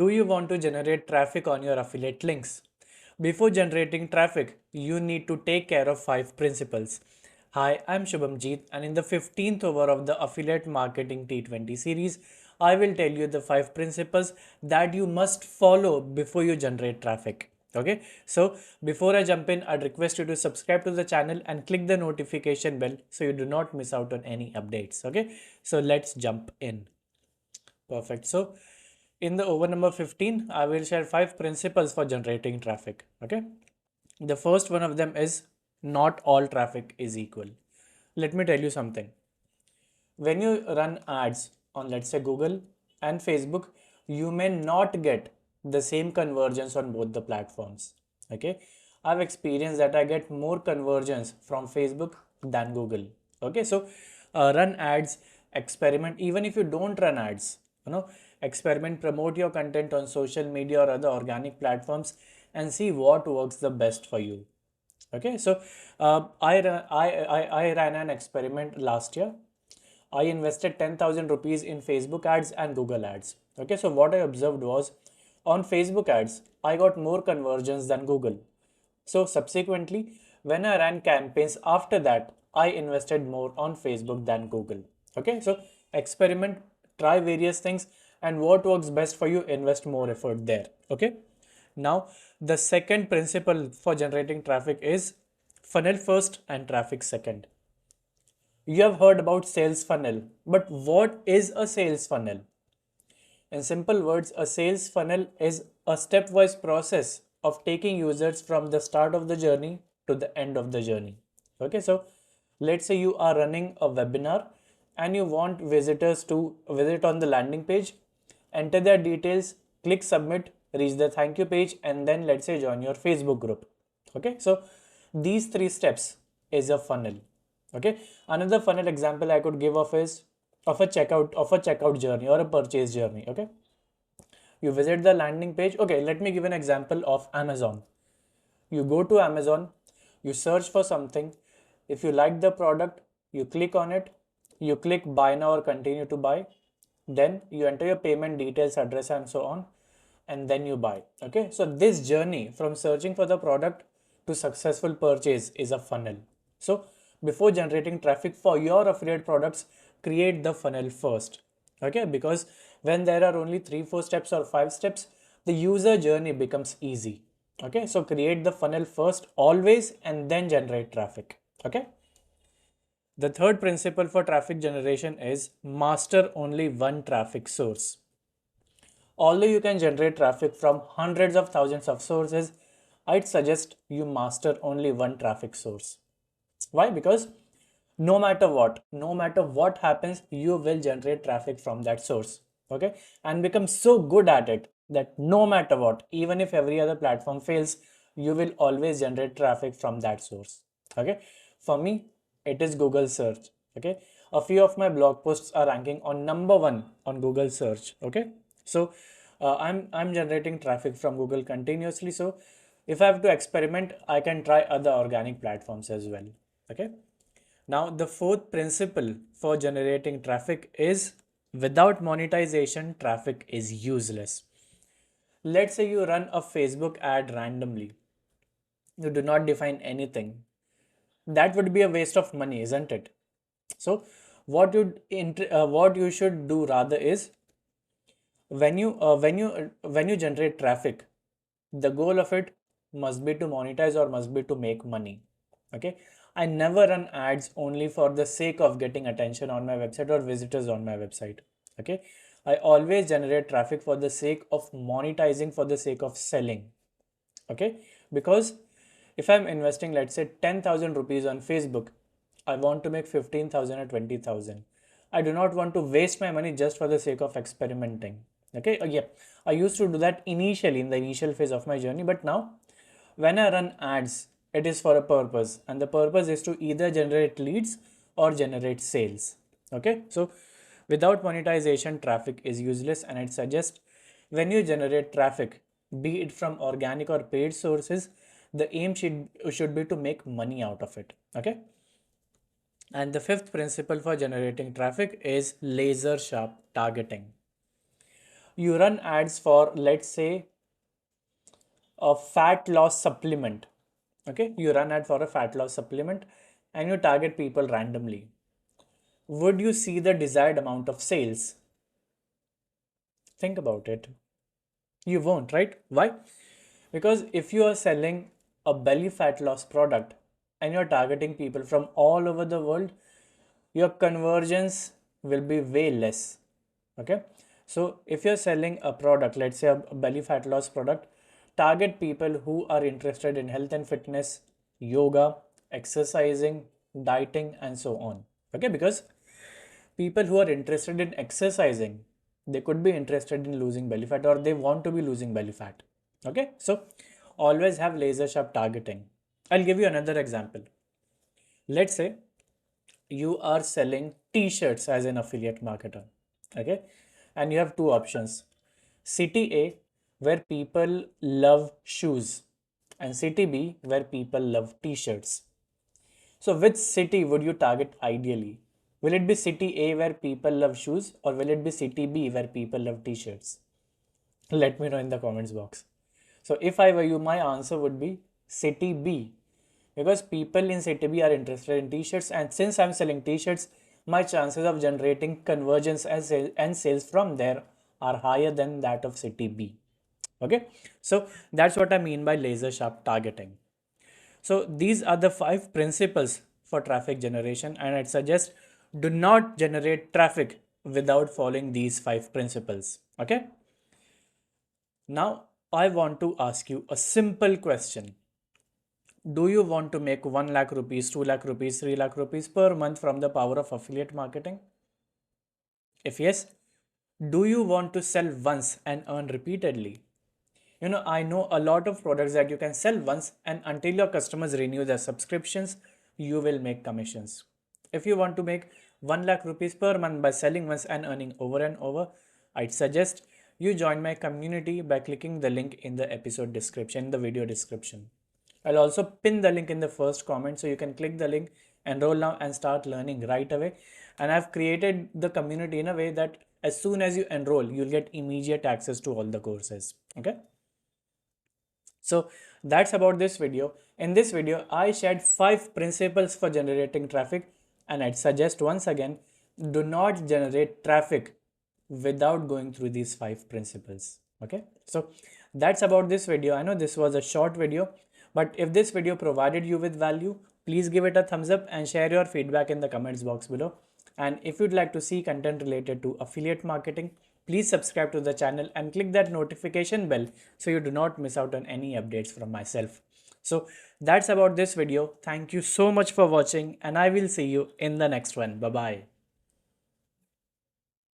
Do you want to generate traffic on your affiliate links? Before generating traffic, you need to take care of 5 principles. Hi, I'm Shubhamjeet, and in the 15th over of the Affiliate Marketing T20 series, I will tell you the 5 principles that you must follow before you generate traffic. Okay, so before I jump in, I'd request you to subscribe to the channel and click the notification bell so you do not miss out on any updates. Okay, so let's jump in. Perfect. So in the over number 15, I will share 5 principles for generating traffic. Okay. The first one of them is not all traffic is equal. Let me tell you something. When you run ads on, let's say, Google and Facebook, you may not get the same conversions on both the platforms. Okay. I've experienced that I get more conversions from Facebook than Google. Okay. So run ads, experiment, even if you don't run ads, experiment, promote your content on social media or other organic platforms and see what works the best for you. Okay, so I ran an experiment last year. I invested 10,000 rupees in Facebook ads and Google ads. Okay, so what I observed was on Facebook ads, I got more conversions than Google. So subsequently, when I ran campaigns after that, I invested more on Facebook than Google. Okay, so experiment, try various things, and what works best for you, invest more effort there. Okay, now the second principle for generating traffic is funnel first and traffic second. You have heard about sales funnel, but what is a sales funnel? In simple words, a sales funnel is a stepwise process of taking users from the start of the journey to the end of the journey. Okay, so let's say you are running a webinar and you want visitors to visit on the landing page, enter their details, click submit, reach the thank you page, and then let's say join your Facebook group. Okay, so these 3 steps is a funnel. Okay, another funnel example I could give of is of a checkout journey or a purchase journey. Okay, you visit the landing page. Okay, let me give an example of Amazon. You go to Amazon, you search for something. If you like the product, you click on it, you click buy now or continue to buy, then you enter your payment details, address, and so on, and then you buy. Okay, so this journey from searching for the product to successful purchase is a funnel. So before generating traffic for your affiliate products, create the funnel first. Okay, because when there are only 3 4 steps or 5 steps, the user journey becomes easy. Okay, so create the funnel first always and then generate traffic. Okay, the third principle for traffic generation is master only one traffic source. Although you can generate traffic from hundreds of thousands of sources, I'd suggest you master only one traffic source. Why? Because no matter what happens, you will generate traffic from that source. Okay, and become so good at it that no matter what, even if every other platform fails, you will always generate traffic from that source. Okay, for me, it is Google search. Okay, a few of my blog posts are ranking on number one on Google search. Okay, so I'm generating traffic from Google continuously. So if I have to experiment, I can try other organic platforms as well. Okay, now the fourth principle for generating traffic is without monetization, traffic is useless. Let's say you run a Facebook ad randomly. You do not define anything. That would be a waste of money, isn't it? So what you should do rather is when you generate traffic, the goal of it must be to monetize or must be to make money. Okay, I never run ads only for the sake of getting attention on my website or visitors on my website. Okay, I always generate traffic for the sake of monetizing, for the sake of selling. Okay, because if I'm investing, let's say, 10,000 rupees on Facebook, I want to make 15,000 or 20,000. I do not want to waste my money just for the sake of experimenting. Okay, yeah, I used to do that initially in the initial phase of my journey, but now when I run ads, it is for a purpose, and the purpose is to either generate leads or generate sales. Okay, so without monetization, traffic is useless, and it suggests when you generate traffic, be it from organic or paid sources, the aim should be to make money out of it. Okay, and the fifth principle for generating traffic is laser sharp targeting. You run ads for, let's say, a fat loss supplement. Okay, you run ad for a fat loss supplement and you target people randomly. Would you see the desired amount of sales? Think about it. You won't, right? Why? Because if you are selling a belly fat loss product and you're targeting people from all over the world, your conversions will be way less. Okay. So if you're selling a product, let's say a belly fat loss product, target people who are interested in health and fitness, yoga, exercising, dieting, and so on. Okay. Because people who are interested in exercising, they could be interested in losing belly fat or they want to be losing belly fat. Okay. So always have laser sharp targeting. I'll give you another example. Let's say you are selling t-shirts as an affiliate marketer. Okay. And you have two options. City A, where people love shoes, and city B, where people love t-shirts. So which city would you target ideally? Will it be city A where people love shoes, or will it be city B where people love t-shirts? Let me know in the comments box. So if I were you, my answer would be city B, because people in city B are interested in t-shirts, and since I'm selling t-shirts, my chances of generating conversions and sales from there are higher than that of city B. Okay, so that's what I mean by laser sharp targeting. So these are the 5 principles for traffic generation, and I'd suggest do not generate traffic without following these 5 principles. Okay. Now I want to ask you a simple question. Do you want to make 1 lakh rupees, 2 lakh rupees, 3 lakh rupees per month from the power of affiliate marketing? If yes, do you want to sell once and earn repeatedly? I know a lot of products that you can sell once, and until your customers renew their subscriptions, you will make commissions. If you want to make 1 lakh rupees per month by selling once and earning over and over, I'd suggest you join my community by clicking the link in the episode description, the video description. I'll also pin the link in the first comment so you can click the link, enroll now, and start learning right away. And I've created the community in a way that as soon as you enroll, you'll get immediate access to all the courses. Okay. So that's about this video. In this video, I shared 5 principles for generating traffic, and I'd suggest once again, do not generate traffic without going through these 5 principles. Okay. So that's about this video. I know this was a short video, but if this video provided you with value, please give it a thumbs up and share your feedback in the comments box below. And if you'd like to see content related to affiliate marketing, please subscribe to the channel and click that notification bell so you do not miss out on any updates from myself. So that's about this video. Thank you so much for watching, and I will see you in the next one. Bye bye.